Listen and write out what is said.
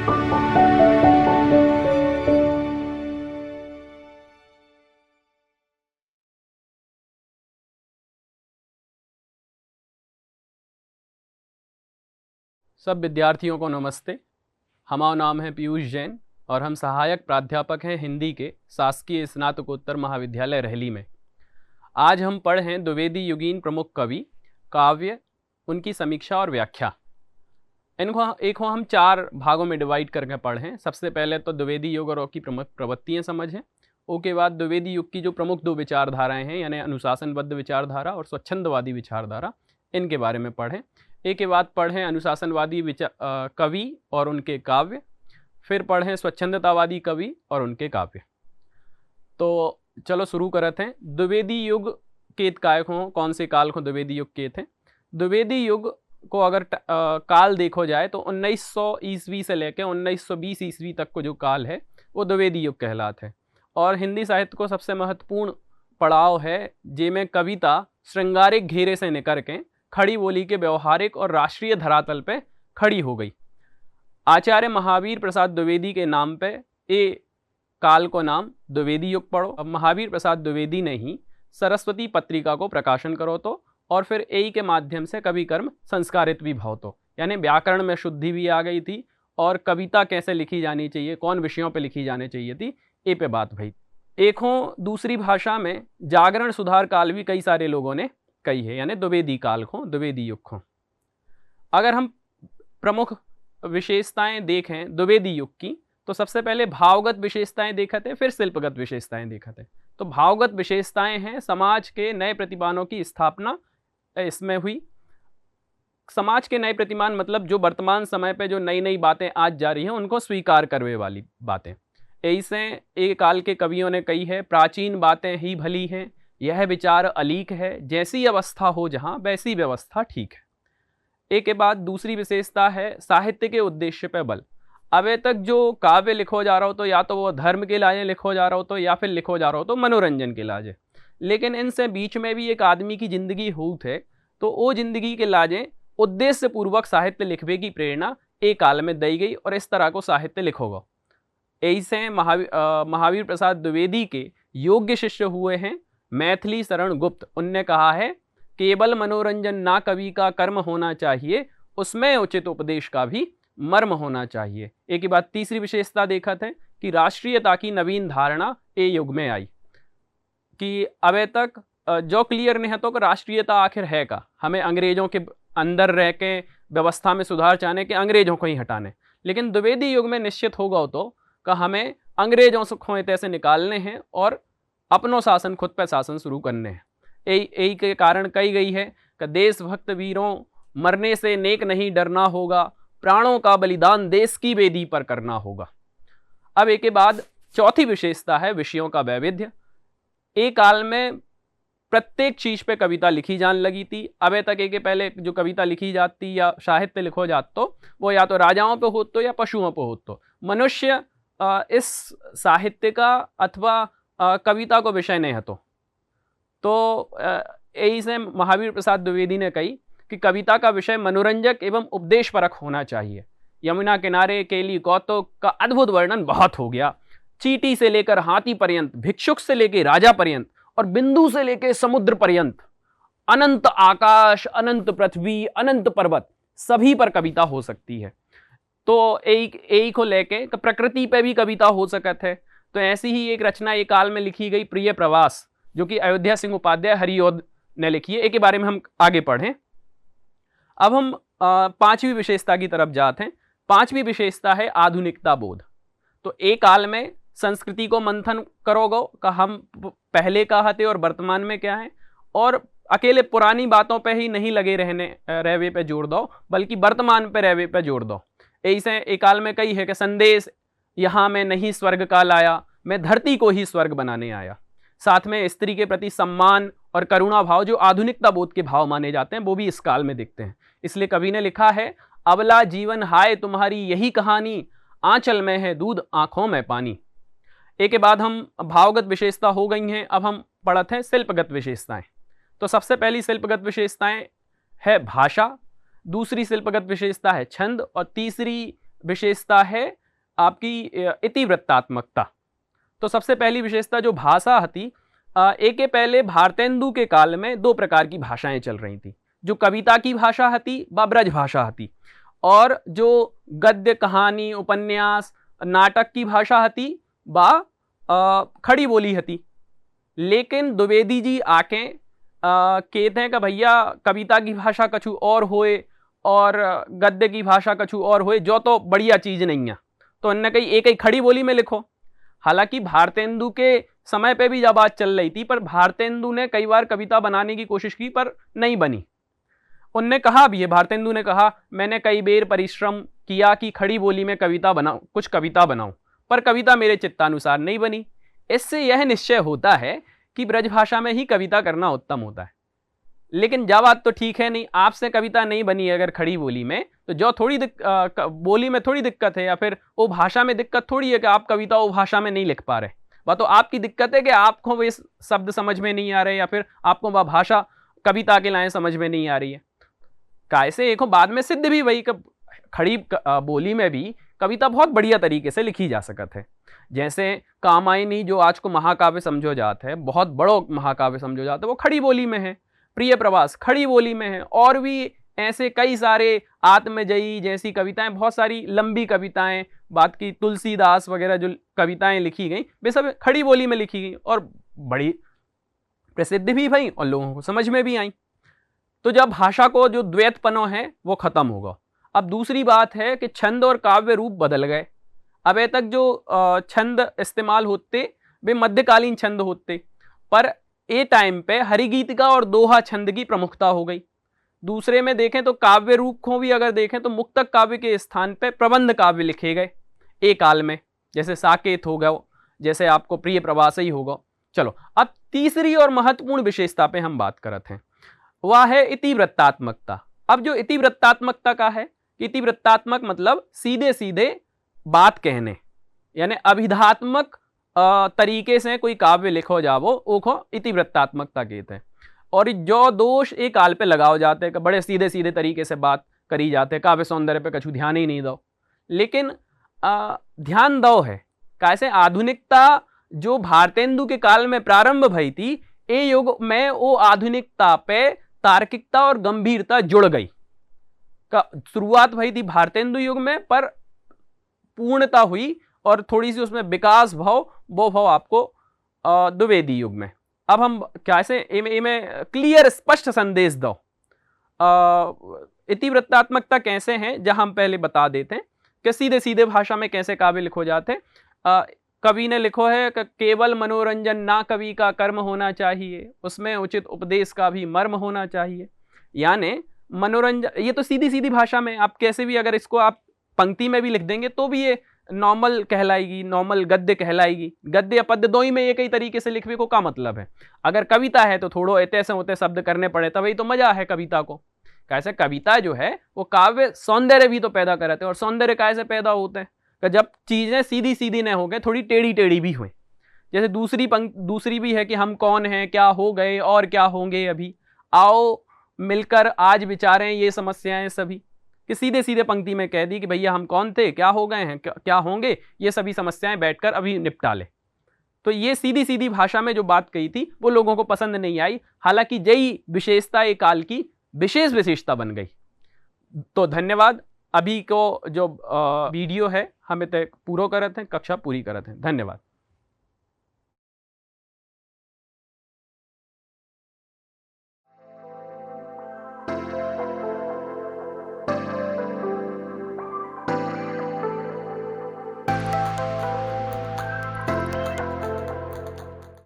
सब विद्यार्थियों को नमस्ते। हमारा नाम है पीयूष जैन और हम सहायक प्राध्यापक हैं हिंदी के शासकीय स्नातकोत्तर महाविद्यालय रहली में। आज हम पढ़ हैं द्विवेदी युगीन प्रमुख कवि काव्य, उनकी समीक्षा और व्याख्या। इनको हम 4 भागों में डिवाइड करके पढ़ें। सबसे पहले तो द्विवेदी युग और की प्रमुख प्रवृत्तियाँ समझें। उसके बाद द्विवेदी युग की जो प्रमुख 2 विचारधाराएँ हैं, यानी अनुशासनबद्ध विचारधारा और स्वच्छंदवादी विचारधारा, इनके बारे में पढ़ें। एक के बाद पढ़ें अनुशासनवादी कवि और उनके काव्य, फिर पढ़ें स्वच्छंदतावादी कवि और उनके काव्य। तो चलो शुरू करते हैं। द्विवेदी युग केत काय हों, कौन से काल को द्विवेदी युग केत हैं? द्विवेदी युग को अगर काल देखो जाए तो 1900 ईस्वी से लेकर 1920 ईस्वी तक को जो काल है वो द्विवेदी युग कहलाता है। और हिंदी साहित्य को सबसे महत्वपूर्ण पड़ाव है जिसमें कविता श्रृंगारिक घेरे से निकल के खड़ी बोली के व्यवहारिक और राष्ट्रीय धरातल पे खड़ी हो गई। आचार्य महावीर प्रसाद द्विवेदी के नाम पे ये काल को नाम द्विवेदी युग पढ़ो। अब महावीर प्रसाद द्विवेदी ने ही सरस्वती पत्रिका को प्रकाशन करो तो, और फिर यही के माध्यम से कवि कर्म संस्कारित भी भाव तो, यानी व्याकरण में शुद्धि भी आ गई थी और कविता कैसे लिखी जानी चाहिए, कौन विषयों पे लिखी जानी चाहिए थी, ये पे बात भई। एक हो दूसरी भाषा में जागरण सुधार काल भी कई सारे लोगों ने कही है, यानी द्विवेदी काल को, द्विवेदी युग को। अगर हम प्रमुख विशेषताएं देखें द्विवेदी युग की, तो सबसे पहले भावगत विशेषताएं देखते हैं, फिर शिल्पगत विशेषताएं देखते हैं। तो भावगत विशेषताएं हैं समाज के नए प्रतिमानों की स्थापना इसमें हुई। समाज के नए प्रतिमान मतलब जो वर्तमान समय पे जो नई नई बातें आज जा रही हैं उनको स्वीकार करने वाली बातें। ऐसे एक काल के कवियों ने कही है, प्राचीन बातें ही भली हैं, यह विचार अलीक है, जैसी अवस्था हो जहां वैसी व्यवस्था ठीक है। एक के बाद दूसरी विशेषता है साहित्य के उद्देश्य पे बल। अबे तक जो काव्य लिखो जा रहा हो तो या तो वो धर्म के लाजे लिखो जा रहा हो तो, या फिर लिखो जा रहा हो तो मनोरंजन के लाजे, लेकिन इनसे बीच में भी एक आदमी की जिंदगी होत है, तो वो जिंदगी के लाजे उद्देश्य पूर्वक साहित्य लिखवे की प्रेरणा एक काल में दी गई और इस तरह को साहित्य लिखोगा। ऐसे महावीर प्रसाद द्विवेदी के योग्य शिष्य हुए हैं मैथिली शरण गुप्त। उनने कहा है केवल मनोरंजन ना कवि का कर्म होना चाहिए, उसमें उचित उपदेश का भी मर्म होना चाहिए। एक ही बात तीसरी विशेषता देखा थे कि राष्ट्रीयता की नवीन धारणा ए युग में आई, कि अबे तक जो क्लियर नहीं है तो राष्ट्रीयता आखिर है का, हमें अंग्रेजों के अंदर रह के व्यवस्था में सुधार चाहने के अंग्रेजों को ही हटाने, लेकिन द्विवेदी युग में निश्चित होगा तो कि हमें अंग्रेजों से खोते से निकालने हैं और अपनो शासन खुद पे शासन शुरू करने हैं। यही के कारण कही गई है कि देशभक्त वीरों मरने से नेक नहीं डरना होगा, प्राणों का बलिदान देश की वेदी पर करना होगा। अब एक के बाद चौथी विशेषता है विषयों का वैविध्य। एक काल में प्रत्येक चीज पे कविता लिखी जाने लगी थी। अबे तक एक के पहले जो कविता लिखी जाती या साहित्य लिखो जात तो वो या तो राजाओं पे होत तो या पशुओं पे होत तो। मनुष्य इस साहित्य का अथवा कविता को विषय नहीं है तो यही से महावीर प्रसाद द्विवेदी ने कही कि कविता का विषय मनोरंजक एवं उपदेशपरक होना चाहिए। यमुना किनारे केली कौतुक का अद्भुत वर्णन बहुत हो गया। चींटी से लेकर हाथी पर्यंत, भिक्षुक से लेकर राजा पर्यंत और बिंदु से लेकर समुद्र पर्यंत, अनंत आकाश, अनंत पृथ्वी, अनंत पर्वत, सभी पर कविता हो सकती है। तो एक को लेके प्रकृति पे भी कविता हो सकती है। तो ऐसी ही एक रचना एक काल में लिखी गई प्रिय प्रवास, जो कि अयोध्या सिंह उपाध्याय हरियोध ने लिखी है। एक के बारे में हम आगे पढ़ें। अब हम पांचवी विशेषता की तरफ जाते हैं। पांचवी विशेषता है आधुनिकता बोध। तो एक काल में संस्कृति को मंथन करोगे कि हम पहले कहा थे और वर्तमान में क्या है, और अकेले पुरानी बातों पे ही नहीं लगे रहवे पे जोड़ दो, बल्कि वर्तमान पे रहवे पे जोड़ दो। ऐसे एक काल में कही है कि संदेश यहाँ मैं नहीं स्वर्ग का लाया, मैं धरती को ही स्वर्ग बनाने आया। साथ में स्त्री के प्रति सम्मान और करुणा भाव, जो आधुनिकता बोध के भाव माने जाते हैं, वो भी इस काल में दिखते हैं। इसलिए कवि ने लिखा है, अबला जीवन हाय तुम्हारी यही कहानी, आंचल में है दूध आंखों में पानी। एक के बाद हम भावगत विशेषता हो गई हैं। अब हम पढ़ते हैं शिल्पगत विशेषताएं। तो सबसे पहली शिल्पगत विशेषताएं है भाषा, दूसरी शिल्पगत विशेषता है छंद, और तीसरी विशेषता है आपकी इतिवृत्तात्मकता। तो सबसे पहली विशेषता जो भाषा हती, एक के पहले भारतेंदु के काल में दो प्रकार की भाषाएं चल रही थी। जो कविता की भाषा हती व ब्रज भाषा हती, और जो गद्य कहानी उपन्यास नाटक की भाषा हती व खड़ी बोली हती। लेकिन द्विवेदी जी आके कहते हैं कि भैया कविता की भाषा कछु और होए और गद्य की भाषा कछु और होए, जो तो बढ़िया चीज नहीं है, तो उन्होंने कही एक ही खड़ी बोली में लिखो। हालांकि भारतेंदु के समय पे भी जब बात चल रही थी, पर भारतेंदु ने कई बार कविता बनाने की कोशिश की पर नहीं बनी। उनने कहा भी है, भारतेंदु ने कहा मैंने कई बार परिश्रम किया कि खड़ी बोली में कविता बनाऊं, कुछ कविता बनाऊं, पर कविता मेरे चित्तानुसार नहीं बनी। इससे यह निश्चय होता है कि ब्रजभाषा में ही कविता करना उत्तम होता है। लेकिन जब बात तो ठीक है नहीं, आपसे कविता नहीं बनी अगर खड़ी बोली में, तो जो थोड़ी बोली में थोड़ी दिक्कत है, या फिर वो भाषा में दिक्कत थोड़ी है कि आप कविता वो भाषा में नहीं लिख पा रहे। वह तो आपकी दिक्कत है कि आपको वे शब्द समझ में नहीं आ रहे, या फिर आपको वह भाषा कविता के लाए समझ में नहीं आ रही है। कैसे एक बाद में सिद्ध भी वही खड़ी बोली में भी कविता बहुत बढ़िया तरीके से लिखी जा सकत है। जैसे कामायनी जो आज को महाकाव्य समझो जाता है, बहुत बड़ो महाकाव्य समझो जाता है, वो खड़ी बोली में है। प्रिय प्रवास खड़ी बोली में है, और भी ऐसे कई सारे आत्मजयी जैसी कविताएं, बहुत सारी लंबी कविताएं, बात की तुलसीदास वगैरह जो कविताएं लिखी गई वे सब खड़ी बोली में लिखी गई और बड़ी प्रसिद्ध भी भई और लोगों को समझ में भी आई। तो जब भाषा को जो द्वैतपनो है वो खत्म होगा। अब दूसरी बात है कि छंद और काव्य रूप बदल गए। अब तक जो छंद इस्तेमाल होते वे मध्यकालीन छंद होते, पर ए टाइम पे हरिगीतिका और दोहा छंद की प्रमुखता हो गई। दूसरे में देखें तो काव्य रूप को भी अगर देखें तो मुक्तक काव्य के स्थान पे प्रबंध काव्य लिखे गए एक काल में, जैसे साकेत हो गया, जैसे आपको प्रिय प्रवास ही होगा। चलो अब तीसरी और महत्वपूर्ण विशेषता पे हम बात करते हैं, वह है इतिवृत्तात्मकता। अब जो इतिवृत्तात्मकता का है, इतिवृत्तात्मक मतलब सीधे सीधे बात कहने, यानी अभिधात्मक तरीके से कोई काव्य लिखो जावो ओखो इतिवृत्तात्मकता कहते हैं। और जो दोष एक काल पे लगाओ जाते हैं, बड़े सीधे सीधे तरीके से बात करी जाते हैं, काव्य सौंदर्य पे कछु ध्यान ही नहीं दो। लेकिन ध्यान दो है कैसे आधुनिकता जो भारतेंदु के काल में प्रारंभ भई थी, ए युग में वो आधुनिकता पे तार्किकता और गंभीरता जुड़ गई। का शुरुआत भई थी भारतेंदु युग में, पर पूर्णता हुई और थोड़ी सी उसमें विकास भाव वो भाव आपको द्विवेदी युग में। अब हम कैसे इमें क्लियर स्पष्ट संदेश दो इतिवृत्तात्मकता कैसे है, जहां हम पहले बता देते हैं कि सीधे सीधे भाषा में कैसे काव्य लिखो जाते हैं। कवि ने लिखो है कि केवल मनोरंजन ना कवि का कर्म होना चाहिए, उसमें उचित उपदेश का भी मर्म होना चाहिए। यानी मनोरंजन, ये तो सीधी सीधी भाषा में, आप कैसे भी अगर इसको आप पंक्ति में भी लिख देंगे तो भी ये नॉर्मल कहलाएगी, नॉर्मल गद्य कहलाएगी। गद्य या पद्य दो ही में एक ही तरीके से लिखने को क्या मतलब है। अगर कविता है तो थोड़ो ऐसे होते शब्द करने पड़े, तभी तो मजा है कविता को। कैसे कविता जो है वो काव्य सौंदर्य भी तो पैदा करते हैं, और सौंदर्य कैसे पैदा होते हैं कि जब चीजें सीधी सीधी न हो गए, थोड़ी टेढ़ी टेढ़ी भी हुए। जैसे दूसरी भी है कि हम कौन हैं, क्या हो गए और क्या होंगे अभी, आओ मिलकर आज विचारें ये समस्याएं सभी, कि सीधे सीधे पंक्ति में कह दी कि भैया हम कौन थे, क्या हो गए हैं, क्या होंगे, ये सभी समस्याएं बैठकर अभी निपटा ले। तो ये सीधी सीधी भाषा में जो बात कही थी वो लोगों को पसंद नहीं आई। हालांकि यही विशेषता एक काल की विशेष विशेषता बन गई। तो धन्यवाद। अभी को जो वीडियो है हम इतने पूरा करते हैं, कक्षा पूरी करते हैं। धन्यवाद।